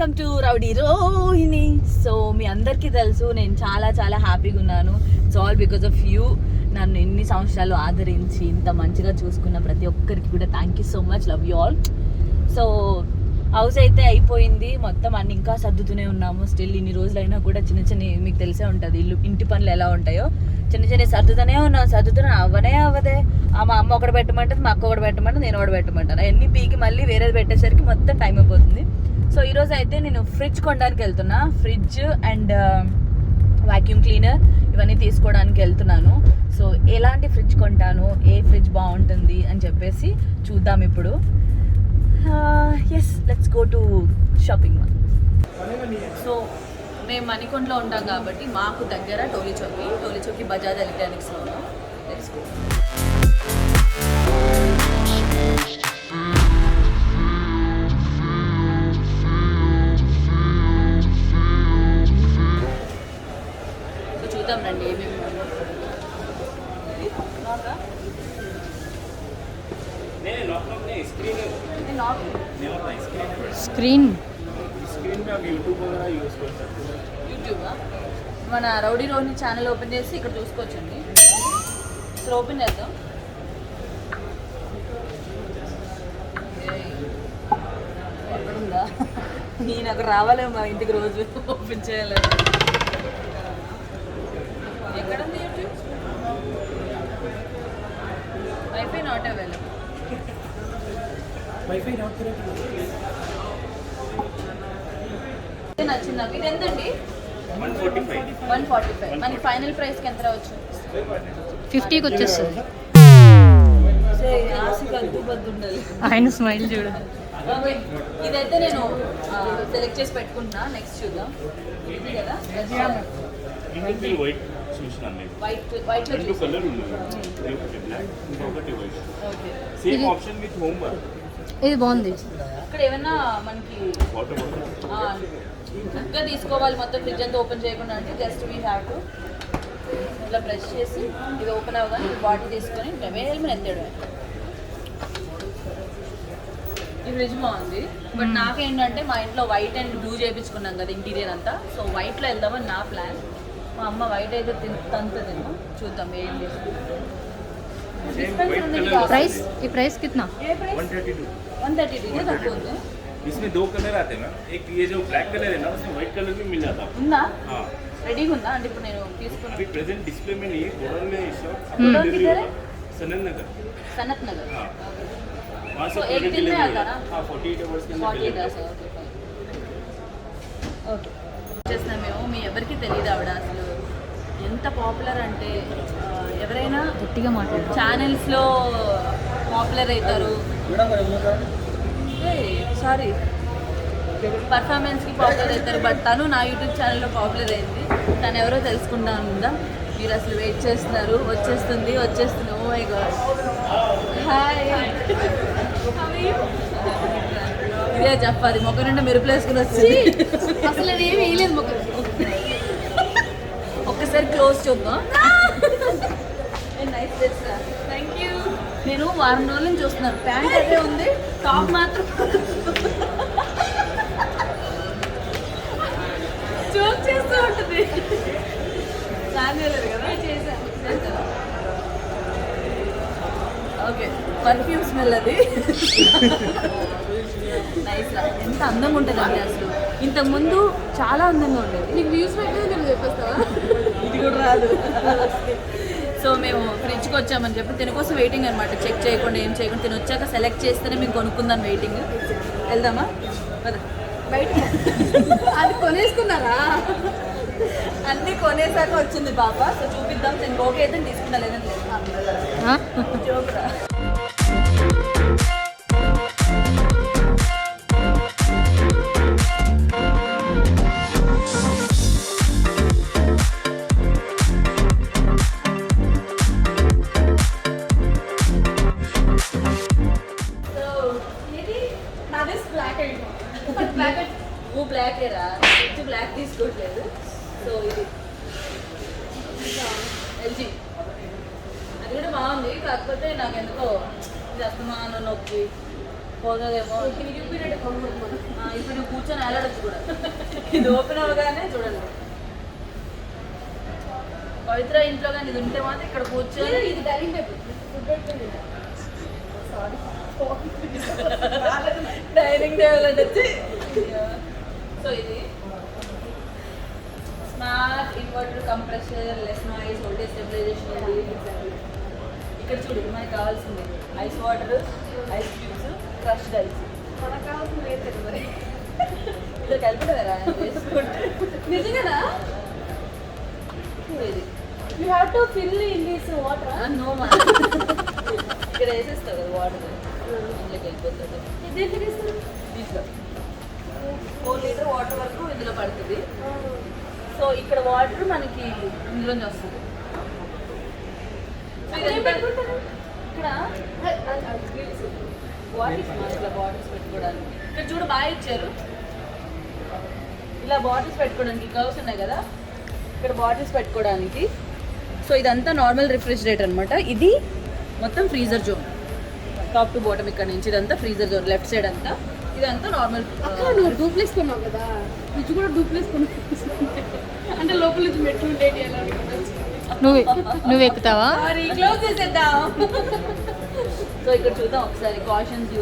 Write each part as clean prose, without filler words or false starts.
Welcome to rowdy Rohini. So మీ అందరికీ తెలుసు నేను చాలా చాలా హ్యాపీగా ఉన్నాను. It's all because of you. నన్ను ఎన్ని సంవత్సరాలు ఆదరించి ఇంత మంచిగా చూసుకున్న ప్రతి ఒక్కరికి కూడా thank you so much. Love you all. So house అయితే అయిపోయింది మొత్తం, అన్ని ఇంకా సర్దుతూనే ఉన్నాము. స్టిల్ ఇన్ని రోజులైనా కూడా చిన్న చిన్న, మీకు తెలిసే ఉంటుంది ఇంటి పనులు ఎలా ఉంటాయో, చిన్న చిన్న సర్దుతూనే అవ్వదే. మా అమ్మ ఒకటి పెట్టమంటుంది, మా అక్క ఒకటి పెట్టమంటుంది, నేను ఒకటి పెట్టమంటాను. అవన్నీ పీకి మళ్ళీ వేరేది పెట్టేసరికి మొత్తం టైం అయిపోతుంది. సో ఈరోజు అయితే నేను ఫ్రిడ్జ్ కొనడానికి వెళ్తున్నా. ఫ్రిడ్జ్ అండ్ వాక్యూమ్ క్లీనర్ ఇవన్నీ తీసుకోవడానికి వెళ్తున్నాను. సో ఎలాంటి ఫ్రిడ్జ్ కొంటాను, ఏ ఫ్రిడ్జ్ బాగుంటుంది అని చెప్పేసి చూద్దాం ఇప్పుడు. Yes, let's go to shopping mall. So మేము మణికొండలో ఉంటాం కాబట్టి మాకు దగ్గర టోలీ చౌకీ బజాజ్ ఎలక్ట్రానిక్స్లో ఉన్నాం. Let's go. సో చూద్దాం రండి ఏమేమి स्क्रीन में आप यूट्यूब वगैरह यूज़ कर सकते हो. యూట్యూబా? మన రౌడీ రోహిణి ఛానల్ ఓపెన్ చేసి ఇక్కడ చూసుకోవచ్చండి. సో ఓపెన్ చేద్దాం. ఎక్కడుందా? నేను అక్కడ రావాలేమో మా ఇంటికి రోజు ఓపెన్ చేయాలి. ఎక్కడుంది YouTube? Wifi not available. Wifi not correct. నచ్చింది నాకు. ఇది ఎంతండి? 145. మనకి ఫైనల్ ప్రైస్కి ఎంత రావచ్చు? 50కి వచ్చేస్తుంది. ఆశకి అద్దు బద్దు ఉండాలి. ఆయన స్మైల్ చూడు. ఇదైతే నేను సెలెక్ట్ చేసి పెట్టుకుంటున్నా. నెక్స్ట్ చూద్దాం. ఇది కదా వైట్ లో కలర్ ఉంది. Okay. Same option with home work. ఇది బాగుంది. ఇక్కడ ఏమన్నా మనకి ఇంకా తీసుకోవాలి మొత్తం ఫ్రిడ్జ్ అంతా ఓపెన్ చేయకుండా అంటే జస్ట్ వీ హ్యావ్ టు ఇట్లా బ్రష్ చేసి ఇది ఓపెన్ అవ్వగానే బాటిల్ తీసుకొని వేలు ఎత్తాడు. ఈ ఫ్రిడ్జ్ బాగుంది. బట్ నాకేంటంటే మా ఇంట్లో వైట్ అండ్ బ్లూ చేయించుకున్నాం కదా ఇంటీరియర్ అంతా. సో వైట్లో వెళ్దామని నా ప్లాన్. మా అమ్మ వైట్ అయితే తంతదేమో, చూద్దాం ఏం తీసుకుంటాం. प्राइस ये प्राइस कितना? 132. ये तक ఉంది. इसमें दो कलर आते हैं मैम. एक ये जो ब्लैक कलर है ना, उसमें व्हाइट कलर भी मिल जाता है. ఉందా? हाँ, రెడీగా ఉందా అంటే ఇప్పుడు నేను తీసుకున్నాను. अभी प्रेजेंट डिस्प्ले में नहीं है. बॉर्डर में इस बॉर्डर किधर है? सनत नगर. सनत नगर. हाँ, वहाँ से तो एक दिन में आता ना? हाँ, 48 आवर्स के अंदर 48 hours. ఓకే. చేస్తున్నాం మేము. మీ ఎవరికి తెలియదు ఆవిడ అసలు ఎంత పాపులర్ అంటే, ఎవరైనా గట్టిగా మాట్లాడు. ఛానల్స్లో పాపులర్ అవుతారు. సారీ, పర్ఫార్మెన్స్కి పాపులర్ అవుతారు. బట్ తను నా యూట్యూబ్ ఛానల్లో పాపులర్ అయింది. తను ఎవరో తెలుసుకుంటాను ఉందా? మీరు అసలు వెయిట్ చేస్తున్నారు. వచ్చేస్తుంది. Oh my God. హాయ్, ఇదే చెప్పాలి. మొక్క నిండా మెరుపులు వేసుకుని వచ్చి అసలు ఏమి వేయలేదు మొక్క. ఒక్కసారి క్లోజ్ చూద్దాం. Nice dress. Thank you. నేను వారం రోజుల నుంచి చూస్తున్నాను. ప్యాంట్ అదే ఉంది, టాప్ మాత్రం జోక్ చేస్తూ ఉంటుంది. ప్లాన్ చేయలేదు కదా? చేశాను. ఓకే, పర్ఫ్యూమ్ స్మెల్ అది. నైస్. ఎంత అందంగా ఉంటుంది అండి అసలు. ఇంతకుముందు చాలా అందంగా ఉండేది. నీకు వ్యూస్ పెట్టేది నేను చెప్పేస్తావా? ఇది కూడా రాదు. సో మేము ఫ్రిడ్జ్కి వచ్చామని చెప్పి తిన కోసం వెయిటింగ్ అనమాట. చెక్ చేయకుండా ఏం చేయకుండా తిని వచ్చాక సెలెక్ట్ చేస్తేనే మేము కొనుక్కుందాం. వెయిటింగ్. వెళ్దామా? బయట అది కొనేసుకున్నారా? అన్నీ కొనేసాక వచ్చింది పాప. సో చూపిద్దాం. నేను ఓకే అయితే తీసుకుంటా, లేదని లేదు. జోక్రా. బ్లాక్ రా, బ్లాక్ తీసుకోవట్లేదు. సో ఇది ఎల్జీ, అది కూడా బాగుంది. కాకపోతే నాకు ఎందుకో ఇది అస్తమానం నొప్పి పోతుందేమో. ఇప్పుడు నువ్వు కూర్చొని వెళ్ళడచ్చు కూడా. ఇది ఓపెన్ అవ్వగానే చూడండి. పవిత్ర ఇంట్లో కానీ ఇది ఉంటే మాత్రం ఇక్కడ కూర్చొని ఇది డైనింగ్ టేబుల్ డైనింగ్ టేబుల్ అంటే వచ్చి. సో ఇది smart inverter compressor, less noise, voltage stabilization. ఇక్కడ చూడు మనకి కావాల్సింది ice water, ice cubes, crushed ice. మనకు కావాల్సింది లేదు మరి. ఇది కలిపినరా నిజంగానా? ఇది you have to fill in this water. No మా ఇక్కడ వేసేస్తావు కదా వాటర్, ఇంట్లోకి వెళ్ళిపోతుంది. ఇదేంటి తీస్తారు? దీంట్లో 4 లీటర్ వాటర్ వరకు ఇందులో పడుతుంది. సో ఇక్కడ వాటర్ మనకి ఇందులోంచి వస్తుంది. ఇక్కడ బాటిల్స్ ఇట్లా బాటిల్స్ పెట్టుకోవడానికి. ఇక్కడ చూడు బాగా ఇచ్చారు, ఇలా బాటిల్స్ పెట్టుకోవడానికి కర్వ్స్ ఉన్నాయి కదా, ఇక్కడ బాటిల్స్ పెట్టుకోవడానికి. సో ఇదంతా నార్మల్ రిఫ్రిజిరేటర్ అనమాట. ఇది మొత్తం freezer zone, top to bottom. ఇక్కడ నుంచి ఇదంతా ఫ్రీజర్ జోన్, లెఫ్ట్ సైడ్ అంతా ఇదంతా నార్మల్. అక్క నువ్వు డూప్లెక్స్ కొన్నావు కదా, ఫ్రిడ్జ్ కూడా డూప్లెక్స్ కొన్నావు అంటే లోపల నుంచి మెట్లు ఉండేది ఎలా నువ్వు ఎక్కుతావా? క్లోజ్ చేసేద్దాం. సో ఇక్కడ చూద్దాం ఒకసారి కాషన్స్,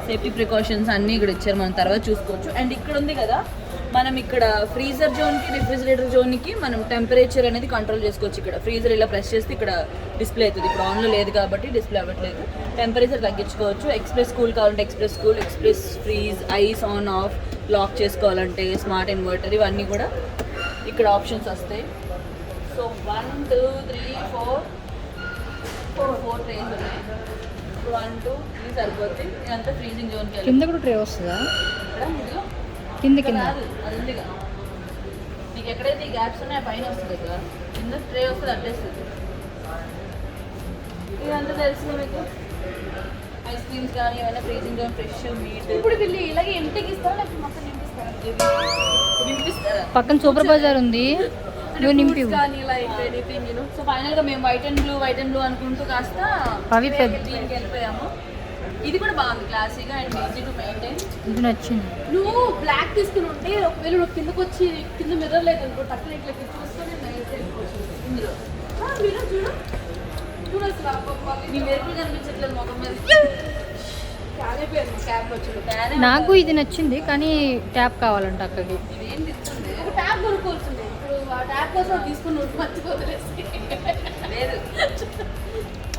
సేఫ్టీ ప్రికాషన్స్ అన్నీ ఇక్కడ ఇచ్చారు, మనం తర్వాత చూసుకోవచ్చు. అండ్ ఇక్కడ ఉంది కదా, మనం ఇక్కడ ఫ్రీజర్ జోన్కి రిఫ్రిజిరేటర్ జోన్కి మనం టెంపరేచర్ అనేది కంట్రోల్ చేసుకోవచ్చు. ఇక్కడ ఫ్రీజర్ ఇలా ప్రెస్ చేస్తే ఇక్కడ డిస్ప్లే అవుతుంది. ఇప్పుడు ఆన్లో లేదు కాబట్టి డిస్ప్లే అవ్వట్లేదు. టెంపరేచర్ తగ్గించుకోవచ్చు. ఎక్స్ప్రెస్ కూల్ కావాలంటే express cool, express freeze, ice on off, lock చేసుకోవాలంటే స్మార్ట్ ఇన్వర్టర్, ఇవన్నీ కూడా ఇక్కడ ఆప్షన్స్ వస్తాయి. సో 1 2 3 4 ట్రైన్స్ ఉన్నాయి. 1 2 3 సరిపోతుంది. ఇదంతా ఫ్రీజింగ్ జోన్కి వెళ్ళి కింద కూడా ట్రే వస్తుందా? ఇక్కడ ఇందులో కింద కింద కాదు, అది ఉందిగా నీకు ఎక్కడైతే ఈ గ్యాప్స్ ఉన్నాయో పైన వస్తుంది కదా, కింద ట్రే వస్తుంది, అడ్డేస్తుంది. ఇదంతా తెలుసు మీకు. ఐస్ క్రీమ్స్ కానీ ఏమైనా ఫ్రీజింగ్ జోన్, ఫ్రెష్ మీట్. ఇప్పుడు వీళ్ళు ఇలాగే ఎంటికి ఇస్తారా లేకపోతే మొత్తం నింపిస్తారా? నింపిస్తారా? పక్కన సూపర్ బజార్ ఉంది, నువ్వు నింపి ఇవ్వు. కానీ like anything you know. So ఫైనల్గా మేము వైట్ అండ్ బ్లూ అనుకుంటూ కాస్త అవి పెద్ద దీనికి వెళ్ళిపోయాము. ఇది కూడా బాగుంది, క్లాసీగా అండ్ ఈజీ టు మెయింటైన్. ఇది నచ్చింది. నువ్వు బ్లాక్ తీసుకుని ఉంటే ఒకవేళ నువ్వు కిందకు వచ్చి కింద మిర్రర్ లేదు అనుకో, టక్కున ఇట్లా చూసుకొని ఇందులో మీరు చూడు చూడు అసలు మీ మెరుపులు కనిపించట్లేదు మొఖం మీద. కాలిపోయాను క్యాబ్ వచ్చి. నాకు ఇది నచ్చింది, కానీ ట్యాప్ కావాలంట అక్కడికి. ఇదేంటి ఇస్తుంది? ఒక ట్యాబ్ కొనుక్కోవాల్సిందే. ఇప్పుడు ఆ ట్యాబ్ కోసం తీసుకుని మర్చిపోతలేసి లేదు,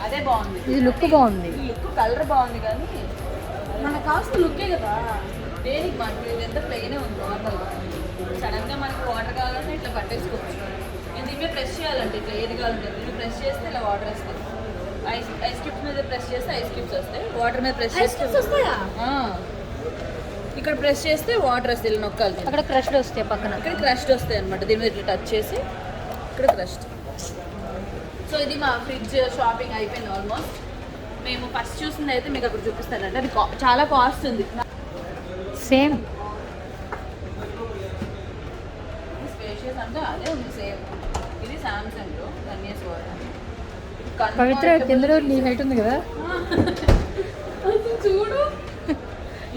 అదే బాగుంది. ఇది లుక్ బాగుంది, లుక్ కలర్ బాగుంది, కానీ మనకు కావాల్సిన లుక్కే కదా. దేనికి మనకు ఇదంతా ప్లెయినే ఉంది నార్మల్గా. సడన్గా మనకు వాటర్ కావాలంటే ఇట్లా పట్టేసుకోవచ్చు. నేను దీని మీద ప్రెస్ చేయాలంటే ఇట్లా ఏది కావాలంటే దీన్ని ప్రెస్ చేస్తే ఇలా వాటర్ వస్తాయి. ఐస్ క్యూబ్స్ మీద ప్రెస్ చేస్తే ఐస్ క్యూబ్స్ వస్తాయి, వాటర్ మీద ప్రెస్ చేస్తే వస్తాయా? ఇక్కడ ప్రెస్ చేస్తే వాటర్ వస్తాయి, ఇలా నొక్కాలి. అక్కడ క్రష్డ్ వస్తాయి పక్కన. ఇక్కడ క్రష్డ్ వస్తాయి అనమాట. దీని మీద ఇట్లా టచ్ చేసి ఇక్కడ క్రష్డ్. సో ఇది మా ఫ్రిడ్జ్ షాపింగ్ అయిపోయింది ఆల్మోస్ట్. మేము ఫస్ట్ చూసింది అయితే మీకు అక్కడ చూపిస్తానంటే అది చాలా కాస్ట్ ఉంది. సేమ్ స్పేషియస్ అంటే అదే ఉంది సేమ్. ఇది సామ్సంగ్ 10 years పవిత్ర కింద నీ హైట్ ఉంది కదా, చూడు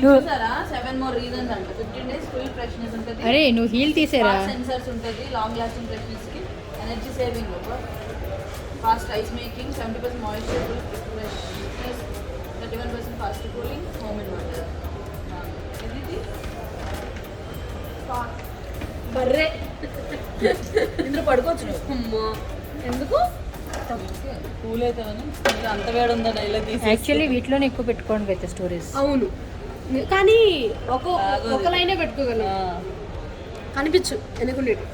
చూసారా 7 more reasons అంట. 15 days ఫుల్ ఫ్రెష్నెస్ ఉంటుంది. అరే నువ్వు హీల్ తీసేరా. సెన్సర్స్ ఉంటుంది, లాంగ్ లాస్టింగ్ ఫ్రెష్నెస్కి, energy saving, fast ice making, 70% moisture, freshness, 31% fast cooling, home inverter. ఇది బర్రే ఇందులో పడుకోవచ్చు నువ్వు. అమ్మా ఎందుకు? కూల్ అవుతావని. అంత వేడి ఉందా డైలాగ్ తీసి. యాక్చువల్లీ వీటిలోనే ఎక్కువ పెట్టుకోండి అయితే స్టోరేజ్. అవును, కానీ ఒక లైనే పెట్టుకోగలను. కనిపించు ఎందుకుండేది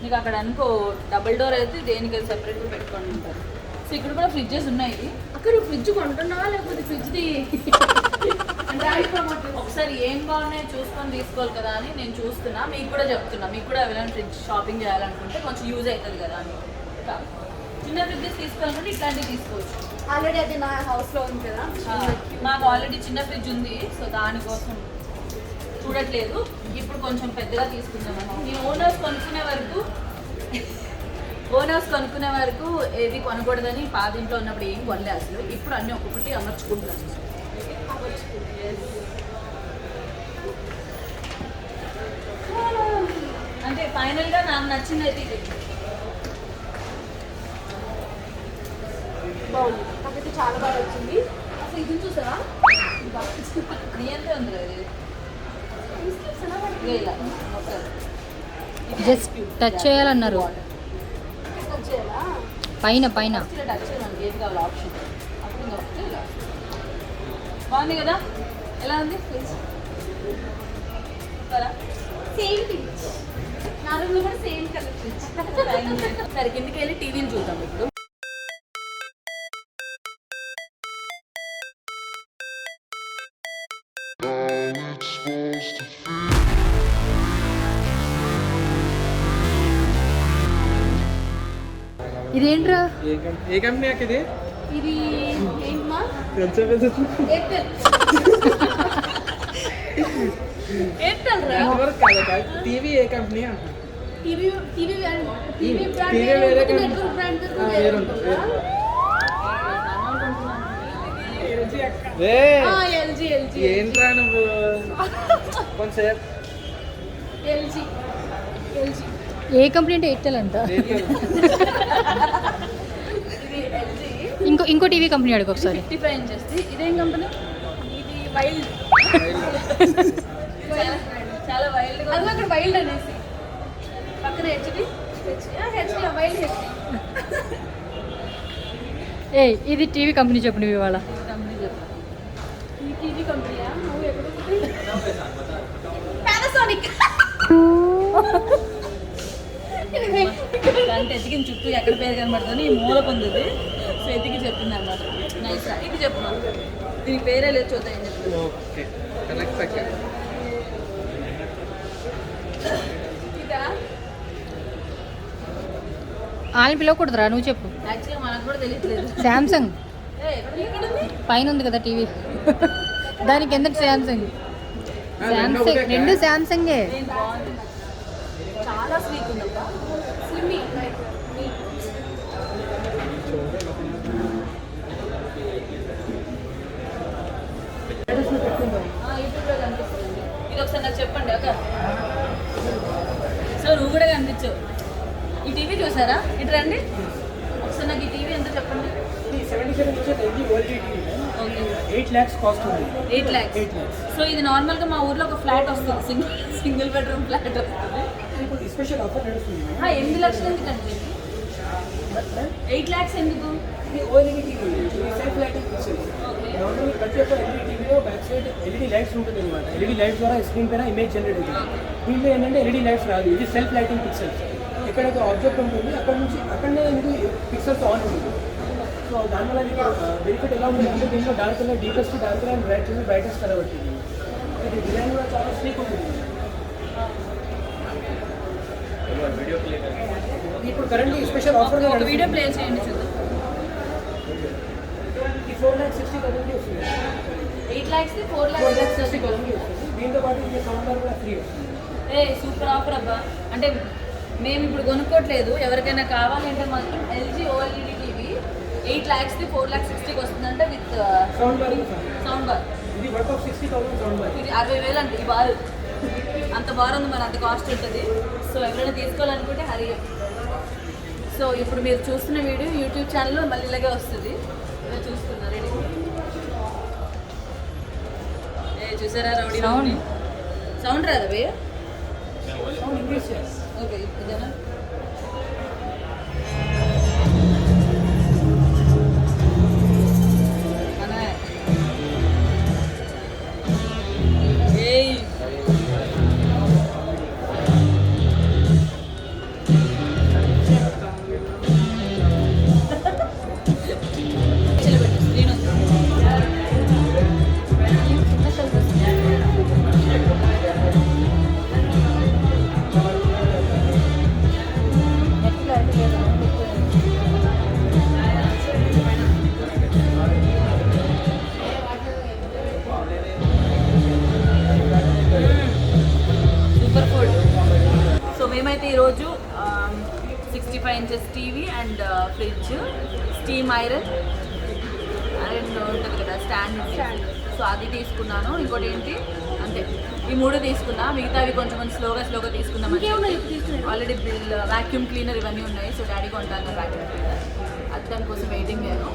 నీకు అక్కడ అనుకో డబుల్ డోర్ అయితే దేనికి సెపరేట్గా పెట్టుకొని ఉంటారు. సో ఇక్కడ కూడా ఫ్రిడ్జెస్ ఉన్నాయి. అక్కడ నువ్వు ఫ్రిడ్జ్ కొంటున్నావా లేకపోతే ఫ్రిడ్జ్ది అంటే ఒకసారి ఏం బాగున్నాయో చూసుకొని తీసుకోవాలి కదా అని నేను చూస్తున్నా. మీకు కూడా చెప్తున్నా, మీకు కూడా ఎవరైనా ఫ్రిడ్జ్ షాపింగ్ చేయాలనుకుంటే కొంచెం యూజ్ అవుతుంది కదా అని. చిన్న ఫ్రిడ్జెస్ తీసుకోవాలనుకుంటే ఇట్లాంటివి తీసుకోవచ్చు. ఆల్రెడీ అది నా హౌస్లో ఉంది కదా. మాకు ఆల్రెడీ చిన్న ఫ్రిడ్జ్ ఉంది, సో దానికోసం చూడట్లేదు. ఇప్పుడు కొంచెం పెద్దగా తీసుకుందామని. మీ ఓనర్స్ కొనుక్కునే వరకు ఏది కొనకూడదని పాత ఇంట్లో ఉన్నప్పుడు ఏం కొనలే అసలు. ఇప్పుడు అన్నీ ఒక్కొక్కటి అమర్చుకుంటున్నాను. అంటే ఫైనల్గా నాకు నచ్చింది అయితే ఇది బాగుంది, నాకైతే చాలా బాగా వచ్చింది. అసలు ఇది చూసారా, నీ అంతే ఉంది కదా ఇది. ఇదిగో ఇలా ఒకసారి జస్ట్ టచ్ చేయాలన్నారు చేయాలా? పైన పైన. ఇలా టచ్ చేయాలి ఏది కావాలి ఆప్షన్ అప్పుడు నొక్కితే ఇలా బాగుంది కదా. ఎలా ఉంది ప్లీజ్ సేమ్ పించ్, నా రూమ్లో కూడా సేమ్ కలర్ పించ్. సరే కిందకి వెళ్ళి టీవీని చూద్దాం ఇప్పుడు. ఇదేంట్రా? ఏ కంపెనీ ఇది? ఇది ఏంటమ్మా? ఎయిర్టెల్. ఎయిర్టెల్ రా. నెట్వర్క్ కాదు, టీవీ ఏ కంపెనీ అంటున్నా. TV TV TV brand TV వేరే కంపెనీ. నెట్వర్క్ బ్రాండ్ వేరే ఉంటుంది. ఎల్జీ ఎల్జీ ఏంట్రా నువ్వు కొంచెం ఎల్జీ ఎల్జీ. ఏ కంపెనీ అంటే ఎయిర్టెల్ అంట. ఇది ఎల్జీ ఇంకో టీవీ కంపెనీ అడుగు ఒకసారి. 55 ఇంచెస్. ఇదేం కంపెనీ? ఇది వైల్డ్. చాలా వైల్డ్గా అది అక్కడ వైల్డ్ అనేసి పక్కన హెచ్డి హెచ్డి వైల్డ్ హెచ్డి. ఏ ఇది టీవీ కంపెనీ చెప్పు నువ్వు ఇవాళ. కంపెనీ చెప్పు. ఈ టీవీ కంపెనీయా? నువ్వు ఎక్కడ పానాసోనిక్. అంటే ఎతికిన చుట్టూ ఎక్కడ పేరు కనబడుతుంది ఈ మూల పొందుది. సో ఎతికి చెప్పింది అనమాట. నైస్. ఇది చెప్పు నాకు. దీనికి పేరే లేదు, చూద్దాం ఏం చెప్తుంది. Okay connect second. ఇదా? వాళ్ళని పిలవకూడదురా, నువ్వు చెప్పు. యాక్చువల్గా మనకు కూడా తెలియట్లేదు. శాంసంగ్ ఎక్కడ ఉంది? పైన ఉంది కదా టీవీ, దానికి ఎందుకు శాంసంగ్? శాంసంగ్ రెండు శాంసంగే. నేను బాగుంది, చాలా స్వీట్ ఉందబ్బా. స్లిమ్మి. యూట్యూబ్లో కనిపిస్తుంది. ఇది ఒకసారి నాకు చెప్పండి ఒక. సో నువ్వు కూడా కనిపించు. ఈ టీవీ చూసారా? ఇటు రండి ఒకసారి. నాకు ఈ టీవీ ఎంత చెప్పండి. 77 inches LG OLED TV. Okay 8 lakhs cost ఉంది. 8 lakhs. సో ఇది నార్మల్గా మా ఊర్లో ఒక ఫ్లాట్ వస్తుంది, సింగిల్ బెడ్రూమ్ ఫ్లాట్ వస్తుంది. ఇప్పుడు స్పెషల్ ఆఫర్ నడుస్తుంది. 8 లక్షలు ఎందుకండి? 8 lakhs ఎందుకు? ఇది OLED టీవీ, ఇది self lighting pixels. Okay normal ప్రతి ఒక్క ఎల్ఈడి టీవీలో బ్యాక్ సైడ్ ఎల్ఈడి లైట్స్ ఉంటుంది అనమాట. ఎల్ఈడి లైట్స్ ద్వారా స్క్రీన్ పైన ఇమేజ్ జనరేట్ అవుతుంది. దీంట్లో ఏంటంటే ఎల్ఈడి లైట్స్ రాదు, ఇది సెల్ఫ్ లైటింగ్ పిక్సెల్స్. ఇక్కడ ఒక ఆబ్జెక్ట్ ఉంటుంది, అక్కడ నుంచి అక్కడనే మీకు పిక్సెల్స్ ఆన్ ఉంటుంది. సో దానివల్ల మీకు బెనిఫిట్ ఎలా ఉంటుంది అంటే దీంట్లో dark colour deepest dark colour and bright colour brightest colour వచ్చింది. ఇది డిజైన్ కూడా చాలా స్లీక్ ఉంటుంది. ఇప్పుడు కరెంట్లీ స్పెషల్ ఆఫర్ ఒక వీడియో ప్లే చేయండి చూద్దాం. ఈ 4,60,000 వస్తుంది. 8 lakhs 4 lakhs 4,60,000 వస్తుంది. దీంతో పాటు ఇది సౌండ్ బార్ కూడా ఫ్రీ వస్తుంది. సూపర్ ఆఫర్ అబ్బా. అంటే మేము ఇప్పుడు కొనుక్కోవట్లేదు, ఎవరికైనా కావాలంటే మాత్రం ఎల్జీ ఓఎల్ఈడి టీవీ 8 lakhs 4,60,000 వస్తుందంటే with sound bar sound bar. ఇది వర్క్ ఆఫ్ 60,000 సౌండ్ బార్. ఇది 60,000 అంటే ఈ బార్ అంత బార్ ఉంది, మరి అంత కాస్ట్ ఉంటుంది. సో ఎవరైనా తీసుకోవాలనుకుంటే హరి. సో ఇప్పుడు మీరు చూస్తున్న వీడియో యూట్యూబ్ ఛానల్లో మళ్ళీ ఇలాగే వస్తుంది. ఇలా చూస్తున్నారు రెడీ. చూసారా రౌడీ Sound. సౌండ్ రాదా భయ్య? సౌండ్ ఇంక్రీజ్ చేయాలి. ఓకే ఇదేనా? ఏయ్ చిలబెట్టు స్క్రీన్ ఉంది. Super food. సో మేమైతే ఈరోజు 65 inches TV and fridge, steam iron and ఉంటుంది కదా స్టాండ్ సో అది తీసుకున్నాను. ఇంకోటి ఏంటి అంతే, ఈ 3 తీసుకున్నా. మిగతావి కొంచెం స్లోగా తీసుకున్నాం. ఆల్రెడీ బిల్, వ్యాక్యూమ్ క్లీనర్ ఇవన్నీ ఉన్నాయి. సో డాడీ కొంటాను వ్యాక్యూమ్ క్లీనర్, అది దానికోసం వెయిటింగ్ నేను.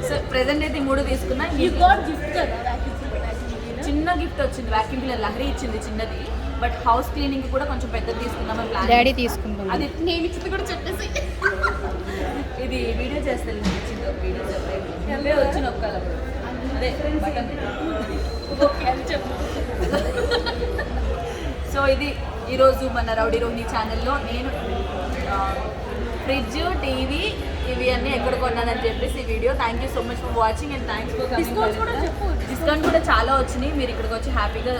సో ప్రెసెంట్ అయితే 3 తీసుకున్నా. చిన్న గిఫ్ట్ వచ్చింది, వ్యాక్యూమ్ క్లీనర్ లహరి ఇచ్చింది చిన్నది. బట్ హౌస్ క్లీనింగ్ కూడా కొంచెం పెద్దది తీసుకుందామని ప్లాన్. డాడీ తీసుకుంటాం. అది నేను ఇచ్చింది కూడా చెప్పేసి ఇది వీడియో చేస్తాను. నేను ఇచ్చింది ఒక వీడియో చెప్పే వచ్చి నొక్కాలి అప్పుడు. అదే బటన్. ఓకే అని చెప్పు. సో ఇది ఈరోజు మన రౌడీ రోహిణి ఛానల్లో నేను ఫ్రిడ్జ్, టీవీ ఇవి అన్నీ ఎక్కడ కొన్నానని చెప్పేసి ఈ video. Thank you so much for watching and thanks for coming. Discount కూడా చాలా వచ్చినాయి. మీరు ఇక్కడికి వచ్చి హ్యాపీగా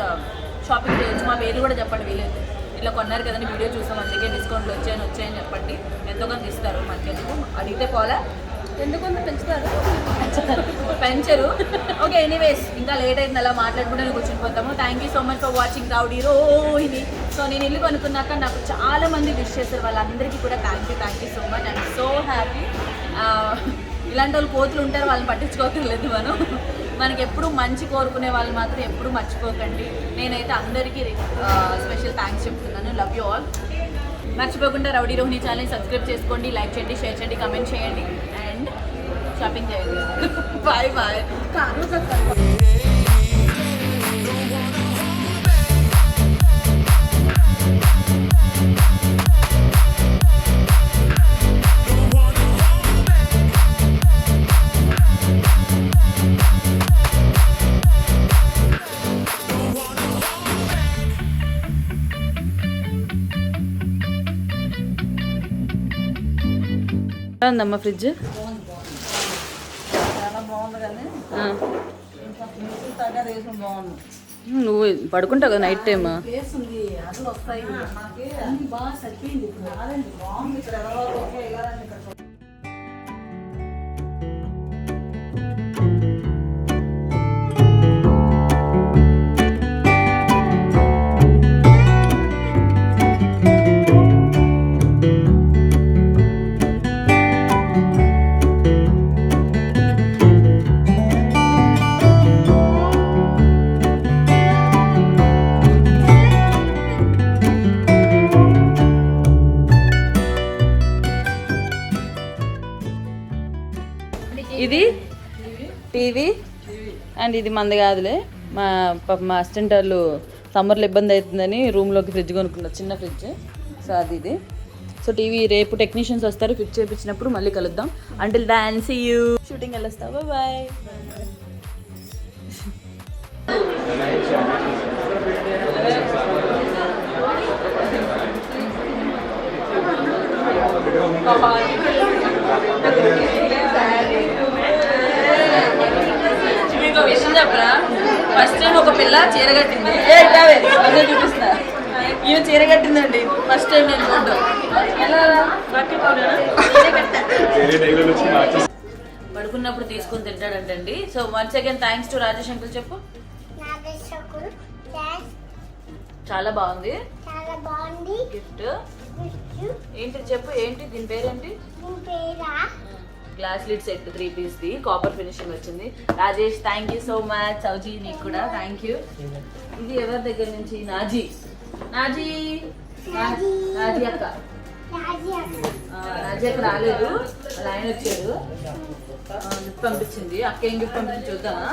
షాపింగ్ చేయొచ్చు. మా పేరు కూడా చెప్పండి, వీలేదు ఇట్లా కొన్నారు కదండి వీడియో చూసాం అందుకే డిస్కౌంట్లు వచ్చాయని చెప్పండి. ఎంతో కొంత ఇస్తారు. మనకి ఎందుకు అడిగితే పోలా, ఎందుకంత పెంచుతారు పెంచరు. ఓకే ఎనీవేస్, ఇంకా లేట్ అయింది, అలా మాట్లాడుకుంటే కూర్చొని పోతాము. Thank you so much for watching rowdy Rohini. So నేను ఇల్లు కొనుక్కున్నాక నాకు చాలా మంది విష్ చేశారు. వాళ్ళందరికీ కూడా thank you so much. I'm so happy. ఇలాంటి వాళ్ళు కోతులు ఉంటారు, వాళ్ళని పట్టించుకోకర్లేదు. మనకి ఎప్పుడు మంచి కోరుకునే వాళ్ళు మాత్రం ఎప్పుడు మర్చిపోకండి. నేనైతే అందరికీ స్పెషల్ థ్యాంక్స్ చెప్తున్నాను. Love you all. మర్చిపోకుండా రౌడీ రోహిణి ఛానల్ని సబ్స్క్రైబ్ చేసుకోండి, లైక్ చేయండి, షేర్ చేయండి, కమెంట్ చేయండి అండ్ షాపింగ్ చేయండి. Bye bye. ఉందమ్మా ఫ్రిడ్జ్ నువ్వు పడుకుంటావు కదా నైట్ టైమ్. ఇది టీవీ అండ్ ఇది మంది కాదులే. మా అసిస్టెంట్ వాళ్ళు సమ్మర్లో ఇబ్బంది అవుతుందని రూమ్లోకి ఫ్రిడ్జ్ కొనుక్కున్నారు, చిన్న ఫ్రిడ్జ్. సో అది ఇది. సో టీవీ రేపు టెక్నీషియన్స్ వస్తారు, ఫిక్స్ చేయించినప్పుడు మళ్ళీ కలుద్దాం. Until then see you. Shooting వెళ్ళొస్తావా? బాయ్. మీకు విషయం చెప్పరా, ఫస్ట్ టైం ఒక పిల్ల చీర కట్టింది. అదే చూపిస్తా. ఈమె చీర కట్టిందండి ఫస్ట్ టైం నేను ఫోటో. పడుకున్నప్పుడు తీసుకుని తింటాడంటండి. So once again thanks to Rajesh uncle. చెప్పు. చాలా బాగుంది గిఫ్ట్. ఏంటి చెప్పు, ఏంటి దీని పేరేంటి? గ్లాస్ లిడ్ సెట్ 3 పీస్ది కాపర్ ఫినిషింగ్ వచ్చింది. Rajesh thank you so much. సౌజీ నీకు కూడా థ్యాంక్ యూ. ఇది ఎవరి దగ్గర నుంచి? నాజీ అక్క. నాజీ అక్క రాలేదు, వాళ్ళ ఆయన వచ్చారు, గిఫ్ట్ పంపించింది. అక్క ఏం గిఫ్ట్ పంపించి చూద్దామా?